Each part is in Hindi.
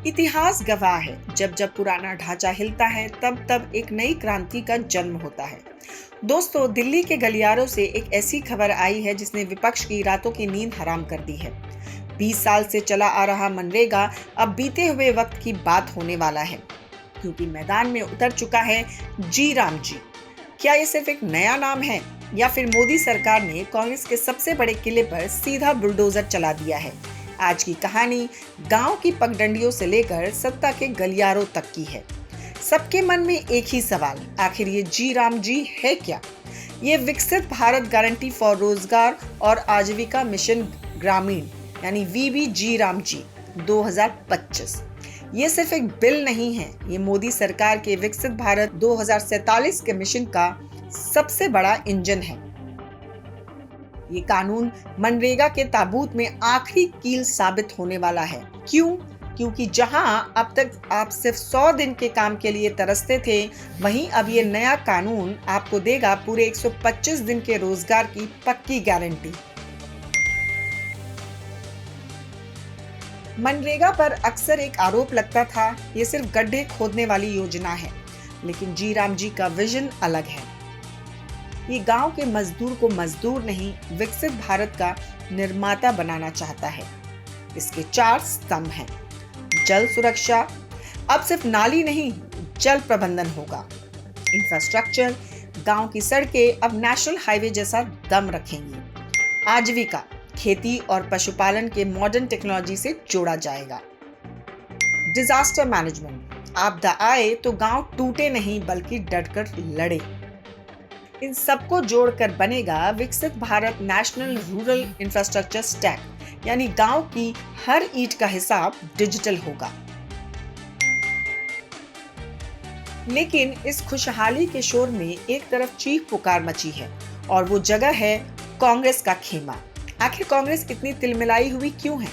इतिहास गवाह है, जब जब पुराना ढांचा हिलता है तब तब एक नई क्रांति का जन्म होता है। दोस्तों, दिल्ली के गलियारों से एक ऐसी खबर आई है जिसने विपक्ष की रातों की नींद हराम कर दी है। 20 साल से चला आ रहा मनरेगा अब बीते हुए वक्त की बात होने वाला है, क्योंकि मैदान में उतर चुका है जी राम जी। क्या ये सिर्फ एक नया नाम है या फिर मोदी सरकार ने कांग्रेस के सबसे बड़े किले पर सीधा बुलडोजर चला दिया है? आज की कहानी गांव की पगडंडियों से लेकर सत्ता के गलियारों तक की है। सबके मन में एक ही सवाल, आखिर ये जी राम जी है क्या? ये विकसित भारत गारंटी फॉर रोजगार और आजीविका मिशन ग्रामीण यानी वीबी जी राम जी 2025 ये सिर्फ एक बिल नहीं है, ये मोदी सरकार के विकसित भारत 2047 के मिशन का सबसे बड़ा इंजन है। ये कानून मनरेगा के ताबूत में आखिरी कील साबित होने वाला है। क्यों? क्योंकि जहां अब तक आप सिर्फ 100 दिन के काम के लिए तरसते थे, वहीं अब ये नया कानून आपको देगा पूरे 125 दिन के रोजगार की पक्की गारंटी। मनरेगा पर अक्सर एक आरोप लगता था, ये सिर्फ गड्ढे खोदने वाली योजना है, लेकिन जी राम जी का विजन अलग है। ये गांव के मजदूर को मजदूर नहीं, विकसित भारत का निर्माता बनाना चाहता है। इसके 4 स्तंभ हैं। जल सुरक्षा, अब सिर्फ नाली नहीं, जल प्रबंधन होगा। इंफ्रास्ट्रक्चर, गांव की सड़कें अब नेशनल हाईवे जैसा दम रखेंगी। आजीविका, खेती और पशुपालन के मॉडर्न टेक्नोलॉजी से जोड़ा जाएगा। डिजास्टर मैनेजमेंट, आपदा आए तो गांव टूटे नहीं बल्कि डटकर लड़े। इन सबको जोड़कर बनेगा विकसित Bharat national rural infrastructure stack, यानी गांव की हर ईंट का हिसाब डिजिटल होगा। लेकिन इस खुशहाली के शोर में एक तरफ चीख पुकार मची है, और वो जगह है कांग्रेस का खेमा। आखिर कांग्रेस इतनी तिलमिलाई हुई क्यों है?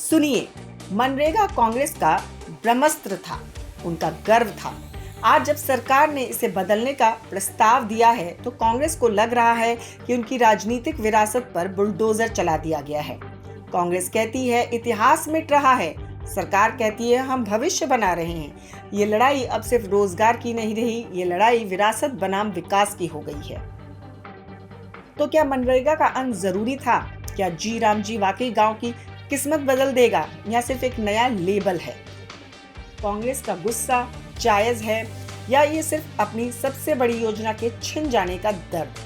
सुनिए, मनरेगा कांग्रेस का ब्रह्मास्त्र था, उनका गर्व था। आज जब सरकार ने इसे बदलने का प्रस्ताव दिया है, तो कांग्रेस को लग रहा है कि उनकी राजनीतिक विरासत पर बुलडोजर चला दिया गया है। कांग्रेस कहती है इतिहास मिट रहा है, सरकार कहती है हम भविष्य बना रहे हैं। ये लड़ाई अब सिर्फ रोजगार की नहीं रही, ये लड़ाई विरासत बनाम विकास की हो गई है। तो क्या मनरेगा का अंत जरूरी था? क्या जी राम जी वाकई गांव की किस्मत बदल देगा या सिर्फ एक नया लेबल है? कांग्रेस का गुस्सा जायज है या ये सिर्फ अपनी सबसे बड़ी योजना के छिन जाने का दर्द?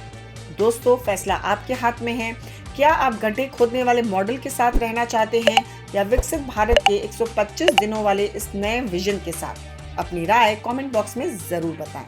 दोस्तों, फैसला आपके हाथ में है। क्या आप गड्ढे खोदने वाले मॉडल के साथ रहना चाहते हैं या विकसित भारत के 125 दिनों वाले इस नए विजन के साथ? अपनी राय कमेंट बॉक्स में जरूर बताएं।